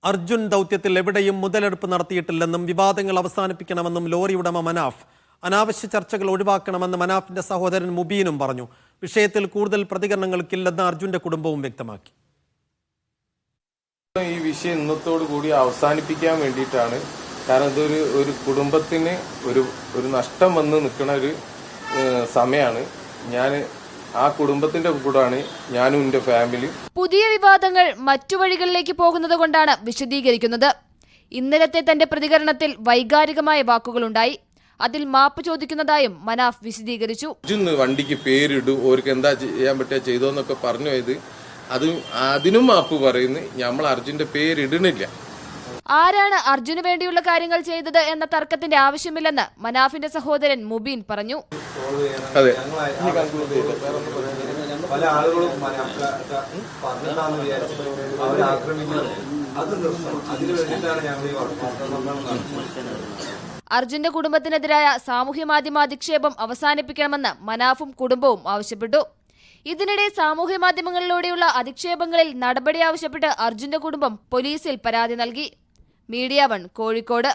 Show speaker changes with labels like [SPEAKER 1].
[SPEAKER 1] അർജുൻ ദൗത്യത്തിൽ എവിടെയും മുതലെടുപ്പ് നടത്തിയിട്ടില്ലെന്നും വിവാദങ്ങൾ അവസാനിപ്പിക്കണമെന്നും ലോറി ഉടമ മനാഫ് അനാവശ്യ ചർച്ചകൾ ഒഴിവാക്കണമെന്ന് മനാഫിന്റെ സഹോദരൻ മുബീനും പറഞ്ഞു. വിഷയത്തിൽ കൂടുതൽ പ്രതികരണങ്ങൾക്കില്ലെന്ന് അർജുന്റെ കുടുംബവും വ്യക്തമാക്കി.
[SPEAKER 2] ഈ വിഷയം ഇന്നത്തോടു കൂടി അവസാനിപ്പിക്കാൻ വേണ്ടിയിട്ടാണ്. കാരണം ഇതൊരു ഒരു കുടുംബത്തിന് ഒരു നഷ്ടം വന്ന് നിൽക്കുന്ന ഒരു സമയമാണ്. ഞാൻ ആ കുടുംബത്തിന്റെ കൂടാണ് ഞാനും എന്റെ ഫാമിലി.
[SPEAKER 3] പുതിയ വിവാദങ്ങൾ മറ്റു വഴികളിലേക്ക് പോകുന്നത് കൊണ്ടാണ് വിശദീകരിക്കുന്നത്. ഇന്നലത്തെ തന്റെ പ്രതികരണത്തിൽ വൈകാരികമായ വാക്കുകളുണ്ടായി. അതിൽ മാപ്പ് ചോദിക്കുന്നതായും മനാഫ് വിശദീകരിച്ചു.
[SPEAKER 2] വണ്ടിക്ക് പേരിടു, ഓർക്ക് എന്താ ചെയ്യാൻ പറ്റുക ചെയ്തോന്നൊക്കെ പറഞ്ഞു പോയത്, അതിനും മാപ്പ് പറയുന്നു. നമ്മൾ അർജുന്റെ പേരിടണില്ല.
[SPEAKER 3] ആരാണ് അർജുന് വേണ്ടിയുള്ള കാര്യങ്ങൾ ചെയ്തത് എന്ന തർക്കത്തിന്റെ ആവശ്യമില്ലെന്ന് മനാഫിന്റെ സഹോദരൻ മുബീൻ പറഞ്ഞു.
[SPEAKER 2] അതെ,
[SPEAKER 4] പല ആളുകളും
[SPEAKER 3] അർജുന്റെ കുടുംബത്തിനെതിരായ സാമൂഹ്യ മാധ്യമ അധിക്ഷേപം അവസാനിപ്പിക്കണമെന്ന് മനാഫും കുടുംബവും ആവശ്യപ്പെട്ടു. ഇതിനിടെ സാമൂഹ്യ മാധ്യമങ്ങളിലൂടെയുള്ള അധിക്ഷേപങ്ങളിൽ നടപടി ആവശ്യപ്പെട്ട് അർജുന്റെ കുടുംബം പോലീസിൽ പരാതി നൽകി. മീഡിയ 1 കോഴിക്കോട്.